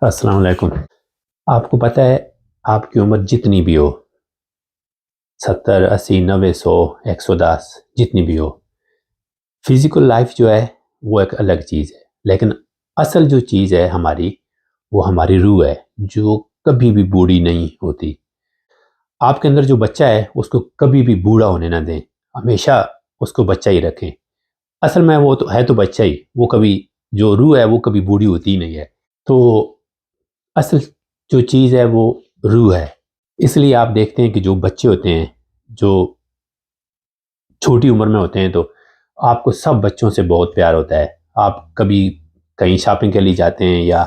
السلام علیکم۔ آپ کو پتہ ہے، آپ کی عمر جتنی بھی ہو، 70، 80، 90، 100، 110 جتنی بھی ہو، فزیکل لائف جو ہے وہ ایک الگ چیز ہے، لیکن اصل جو چیز ہے ہماری، وہ ہماری روح ہے جو کبھی بھی بوڑھی نہیں ہوتی۔ آپ کے اندر جو بچہ ہے اس کو کبھی بھی بوڑھا ہونے نہ دیں، ہمیشہ اس کو بچہ ہی رکھیں۔ اصل میں وہ تو ہے تو بچہ ہی، وہ کبھی جو روح ہے وہ کبھی بوڑھی ہوتی ہی نہیں ہے۔ تو اصل جو چیز ہے وہ روح ہے۔ اس لیے آپ دیکھتے ہیں کہ جو بچے ہوتے ہیں، جو چھوٹی عمر میں ہوتے ہیں، تو آپ کو سب بچوں سے بہت پیار ہوتا ہے۔ آپ کبھی کہیں شاپنگ کے لیے جاتے ہیں یا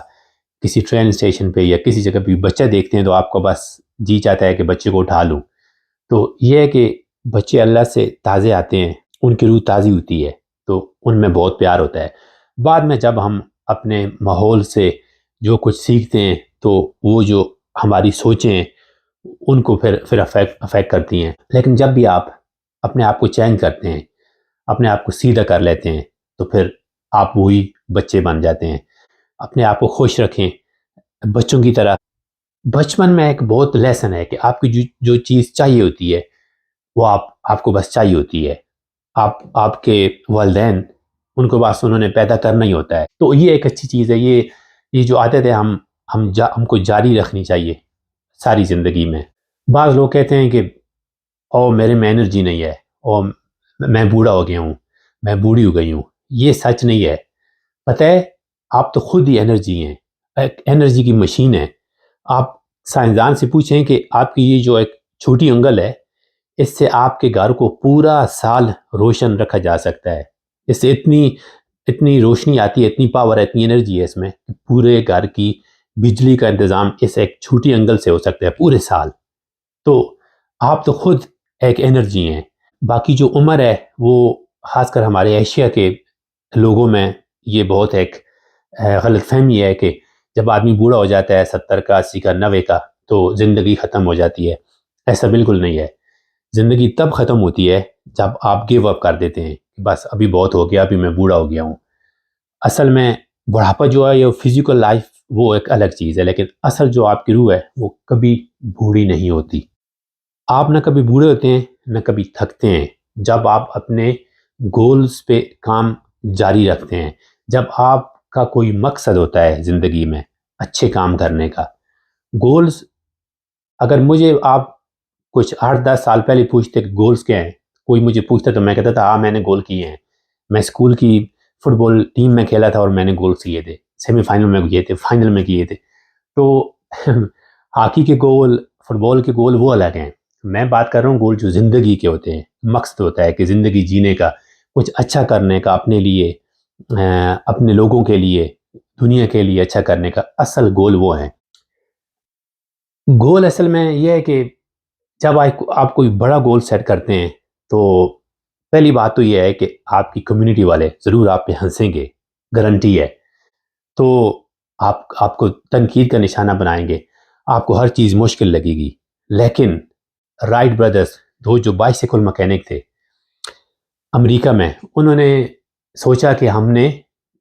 کسی ٹرین اسٹیشن پہ یا کسی جگہ پہ بچہ دیکھتے ہیں تو آپ کو بس جی چاہتا ہے کہ بچے کو اٹھا لوں۔ تو یہ ہے کہ بچے اللہ سے تازے آتے ہیں، ان کی روح تازی ہوتی ہے، تو ان میں بہت پیار ہوتا ہے۔ بعد میں جب ہم اپنے ماحول سے جو کچھ سیکھتے ہیں تو وہ جو ہماری سوچیں ہیں ان کو پھر افیکٹ کرتی ہیں، لیکن جب بھی آپ اپنے آپ کو چینج کرتے ہیں، اپنے آپ کو سیدھا کر لیتے ہیں، تو پھر آپ وہی بچے بن جاتے ہیں۔ اپنے آپ کو خوش رکھیں بچوں کی طرح۔ بچپن میں ایک بہت لیسن ہے کہ آپ کی جو چیز چاہیے ہوتی ہے وہ آپ کو بس چاہیے ہوتی ہے۔ آپ کے والدین، ان کو بس انہوں نے پیدا کرنا ہی ہوتا ہے، تو یہ ایک اچھی چیز ہے۔ یہ جو عادت ہے ہم کو جاری رکھنی چاہیے ساری زندگی میں۔ بعض لوگ کہتے ہیں کہ میرے میں انرجی نہیں ہے، میں بوڑھا ہو گیا ہوں، میں بوڑھی ہو گئی ہوں۔ یہ سچ نہیں ہے۔ پتہ ہے، آپ تو خود ہی انرجی ہیں، ایک انرجی کی مشین ہے۔ آپ سائنسدان سے پوچھیں کہ آپ کی یہ جو ایک چھوٹی انگل ہے، اس سے آپ کے گھر کو پورا سال روشن رکھا جا سکتا ہے۔ اس سے اتنی روشنی آتی ہے، اتنی پاور ہے، اتنی انرجی ہے اس میں، پورے گھر کی بجلی کا انتظام اس ایک چھوٹی انگل سے ہو سکتا ہے پورے سال۔ تو آپ تو خود ایک انرجی ہیں۔ باقی جو عمر ہے وہ خاص کر ہمارے ایشیا کے لوگوں میں یہ بہت ایک غلط فہمی ہے کہ جب آدمی بوڑھا ہو جاتا ہے، 70 کا، 80 کا، 90 کا، تو زندگی ختم ہو جاتی ہے۔ ایسا بالکل نہیں ہے۔ زندگی تب ختم ہوتی ہے جب آپ گیو اپ کر دیتے ہیں، بس ابھی بہت ہو گیا، ابھی میں بوڑھا ہو گیا ہوں۔ اصل میں بڑھاپا جو ہے یہ فزیکل لائف وہ ایک الگ چیز ہے، لیکن اصل جو آپ کی روح ہے وہ کبھی بوڑھی نہیں ہوتی۔ آپ نہ کبھی بوڑھے ہوتے ہیں نہ کبھی تھکتے ہیں جب آپ اپنے گولز پہ کام جاری رکھتے ہیں، جب آپ کا کوئی مقصد ہوتا ہے زندگی میں اچھے کام کرنے کا۔ گولز، اگر مجھے آپ کچھ 8-10 سال پہلے پوچھتے کہ گولز کیا ہیں، کوئی مجھے پوچھتا تو میں کہتا تھا میں نے گول کیے ہیں، میں اسکول کی فٹ بال ٹیم میں کھیلا تھا اور میں نے گولز کیے تھے، سیمی فائنل میں کیے تھے، فائنل میں کیے تھے۔ تو ہاکی کے گول، فٹ بال کے گول وہ الگ ہیں۔ میں بات کر رہا ہوں گول جو زندگی کے ہوتے ہیں، مقصد ہوتا ہے کہ زندگی جینے کا، کچھ اچھا کرنے کا، اپنے لیے، اپنے لوگوں کے لیے، دنیا کے لیے اچھا کرنے کا، اصل گول وہ ہیں۔ گول اصل میں یہ ہے کہ جب آپ کوئی بڑا گول سیٹ کرتے ہیں تو پہلی بات تو یہ ہے کہ آپ کی کمیونٹی والے ضرور آپ پہ ہنسیں گے، گارنٹی ہے۔ تو آپ کو تنقید کا نشانہ بنائیں گے، آپ کو ہر چیز مشکل لگے گی، لیکن رائٹ بردرز، جو بائیسیکل مکینک تھے امریکہ میں، انہوں نے سوچا کہ ہم نے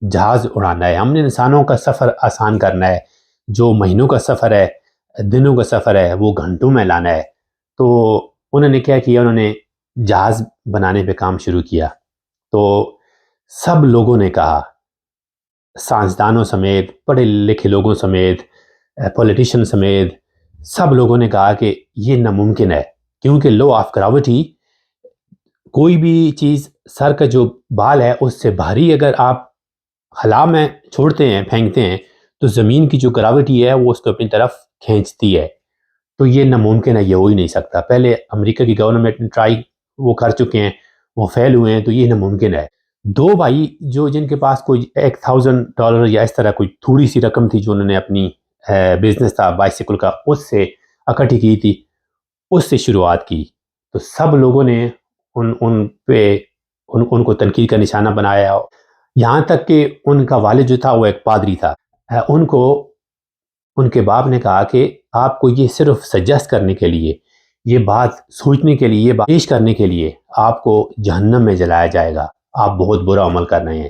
جہاز اڑانا ہے، ہم نے انسانوں کا سفر آسان کرنا ہے، جو مہینوں کا سفر ہے، دنوں کا سفر ہے، وہ گھنٹوں میں لانا ہے۔ تو انہوں نے کیا کیا، انہوں نے جہاز بنانے پہ کام شروع کیا۔ تو سب لوگوں نے کہا، سائنسدانوں سمیت، پڑھے لکھے لوگوں سمیت، پولیٹیشین سمیت، سب لوگوں نے کہا کہ یہ ناممکن ہے، کیونکہ لو آف گراویٹی، کوئی بھی چیز، سر کا جو بال ہے اس سے بھاری اگر آپ خلا میں چھوڑتے ہیں، پھینکتے ہیں، تو زمین کی جو گراویٹی ہے وہ اس کو اپنی طرف کھینچتی ہے۔ تو یہ ناممکن ہے، یہ ہو ہی نہیں سکتا۔ پہلے امریکہ کی گورنمنٹ نے ٹرائی وہ کر چکے ہیں، وہ فیل ہوئے ہیں، تو یہ ناممکن ہے۔ دو بھائی جن کے پاس کوئی $1000 یا اس طرح کوئی تھوڑی سی رقم تھی، جو انہوں نے اپنی بزنس تھا بائیسیکل کا، اس سے اکٹھی کی تھی، اس سے شروعات کی، تو سب لوگوں نے ان کو تنقید کا نشانہ بنایا، یہاں تک کہ ان کا والد جو تھا وہ ایک پادری تھا۔ ان کے باپ نے کہا کہ آپ کو یہ صرف سجیسٹ کرنے کے لیے، یہ بات سوچنے کے لیے، یہ بات پیش کرنے کے لیے آپ کو جہنم میں جلایا جائے گا، آپ بہت برا عمل کر رہے ہیں۔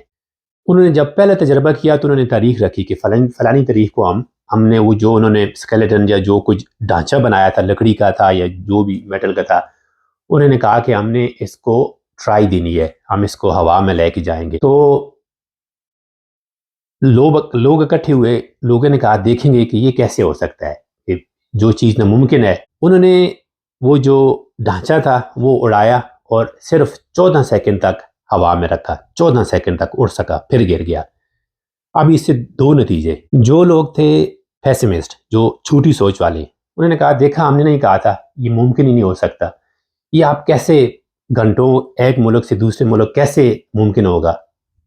انہوں نے جب پہلا تجربہ کیا تو انہوں نے تاریخ رکھی کہ فلانی تاریخ کو ہم ہم نے وہ جو انہوں نے اسکیلیٹن یا جو کچھ ڈھانچہ بنایا تھا لکڑی کا تھا یا جو بھی میٹل کا تھا، انہوں نے کہا کہ ہم نے اس کو ٹرائی دینی ہے، ہم اس کو ہوا میں لے کے جائیں گے۔ تو لوگ اکٹھے ہوئے، لوگوں نے کہا دیکھیں گے کہ یہ کیسے ہو سکتا ہے کہ جو چیز ناممکن ہے۔ انہوں نے وہ جو ڈھانچہ تھا وہ اڑایا اور صرف 14 سیکنڈ تک ہوا میں رکھا، 14 سیکنڈ تک اڑ سکا، پھر گر گیا۔ اب اس سے دو نتیجے، جو لوگ تھے پیسمسٹ، جو چھوٹی سوچ والے، انہوں نے کہا دیکھا ہم نے نہیں کہا تھا، یہ ممکن ہی نہیں ہو سکتا، یہ آپ کیسے گھنٹوں ایک ملک سے دوسرے ملک کیسے ممکن ہوگا،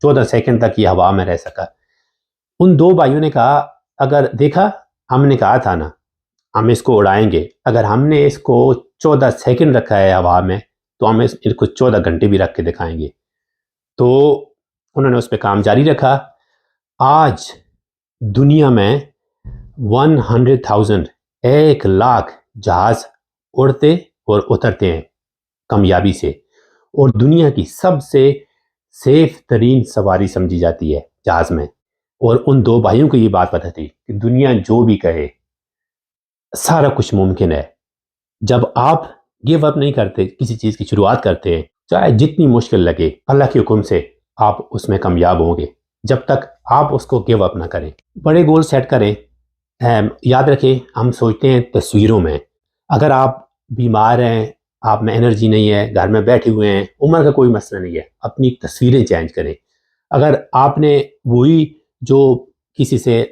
14 سیکنڈ تک یہ ہوا میں رہ سکا۔ ان دو بھائیوں نے کہا اگر دیکھا ہم نے کہا تھا نا ہم اس کو اڑائیں گے، اگر ہم نے اس کو 14 سیکنڈ رکھا ہے ہوا میں تو ہم اس کو 14 گھنٹے بھی رکھ کے دکھائیں گے۔ تو انہوں نے اس پہ کام جاری رکھا۔ آج دنیا میں 100,000 1,00,000 جہاز اڑتے اور اترتے ہیں کامیابی سے، اور دنیا کی سب سے سیف ترین سواری سمجھی جاتی ہے جہاز میں۔ اور ان دو بھائیوں کو یہ بات پتہ تھی کہ دنیا جو بھی کہے سارا کچھ ممکن ہے۔ جب آپ گیو اپ نہیں کرتے، کسی چیز کی شروعات کرتے ہیں، چاہے جتنی مشکل لگے، اللہ کے حکم سے آپ اس میں کامیاب ہوں گے، جب تک آپ اس کو گیو اپ نہ کریں۔ بڑے گول سیٹ کریں۔ یاد رکھیں ہم سوچتے ہیں تصویروں میں۔ اگر آپ بیمار ہیں، آپ میں انرجی نہیں ہے، گھر میں بیٹھے ہوئے ہیں، عمر کا کوئی مسئلہ نہیں ہے، اپنی تصویریں چینج کریں۔ اگر آپ نے وہی جو کسی سے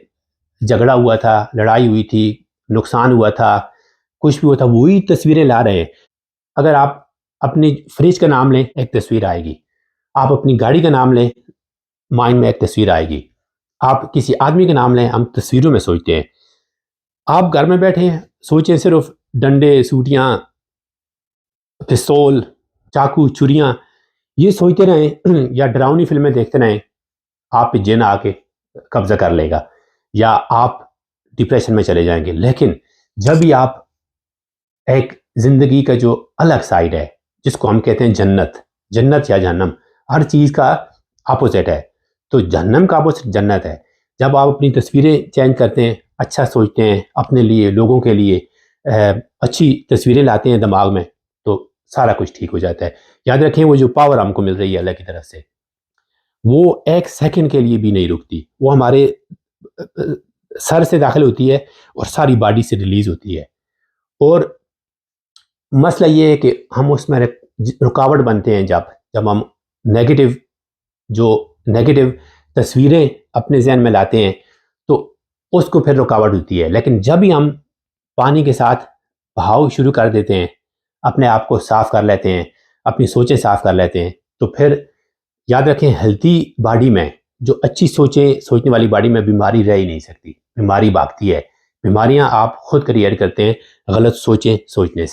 جھگڑا ہوا تھا، لڑائی ہوئی تھی، نقصان ہوا تھا، کچھ بھی ہوا تھا، وہی تصویریں لا رہے ہیں، اگر آپ اپنی فریج کا نام لیں ایک تصویر آئے گی، آپ اپنی گاڑی کا نام لیں مائنڈ میں ایک تصویر آئے گی، آپ کسی آدمی کا نام لیں ہم تصویروں میں سوچتے ہیں۔ آپ گھر میں بیٹھے ہیں، سوچیں صرف ڈنڈے، سوٹیاں، پستول، چاقو، چھریاں، یہ سوچتے رہیں یا ڈراؤنی فلمیں دیکھتے رہیں، آپ پہ جن آ کے قبضہ کر لے گا یا آپ ڈپریشن میں چلے جائیں گے۔ لیکن جب بھی آپ ایک زندگی کا جو الگ سائڈ ہے جس کو ہم کہتے ہیں جنت یا جہنم، ہر چیز کا اپوزٹ ہے، تو جہنم کا اپوزٹ جنت ہے۔ جب آپ اپنی تصویریں چینج کرتے ہیں، اچھا سوچتے ہیں اپنے لیے، لوگوں کے لیے، اچھی تصویریں لاتے ہیں دماغ میں، تو سارا کچھ ٹھیک ہو جاتا ہے۔ یاد رکھیں وہ جو پاور ہم کو مل رہی ہے اللہ کی طرف سے، وہ ایک سیکنڈ کے لیے بھی نہیں رکتی، وہ ہمارے سر سے داخل ہوتی ہے اور ساری باڈی سے ریلیز ہوتی ہے۔ اور مسئلہ یہ ہے کہ ہم اس میں رکاوٹ بنتے ہیں جب ہم نیگیٹو تصویریں اپنے ذہن میں لاتے ہیں تو اس کو پھر رکاوٹ ہوتی ہے۔ لیکن جب ہی ہم پانی کے ساتھ بہاؤ شروع کر دیتے ہیں، اپنے آپ کو صاف کر لیتے ہیں، اپنی سوچیں صاف کر لیتے ہیں، تو پھر یاد رکھیں ہیلتھی باڈی میں، جو اچھی سوچیں سوچنے والی باڈی میں بیماری رہ ہی نہیں سکتی، بیماری بھاگتی ہے۔ بیماریاں آپ خود کریٹ کرتے ہیں غلط سوچیں سوچنے سے۔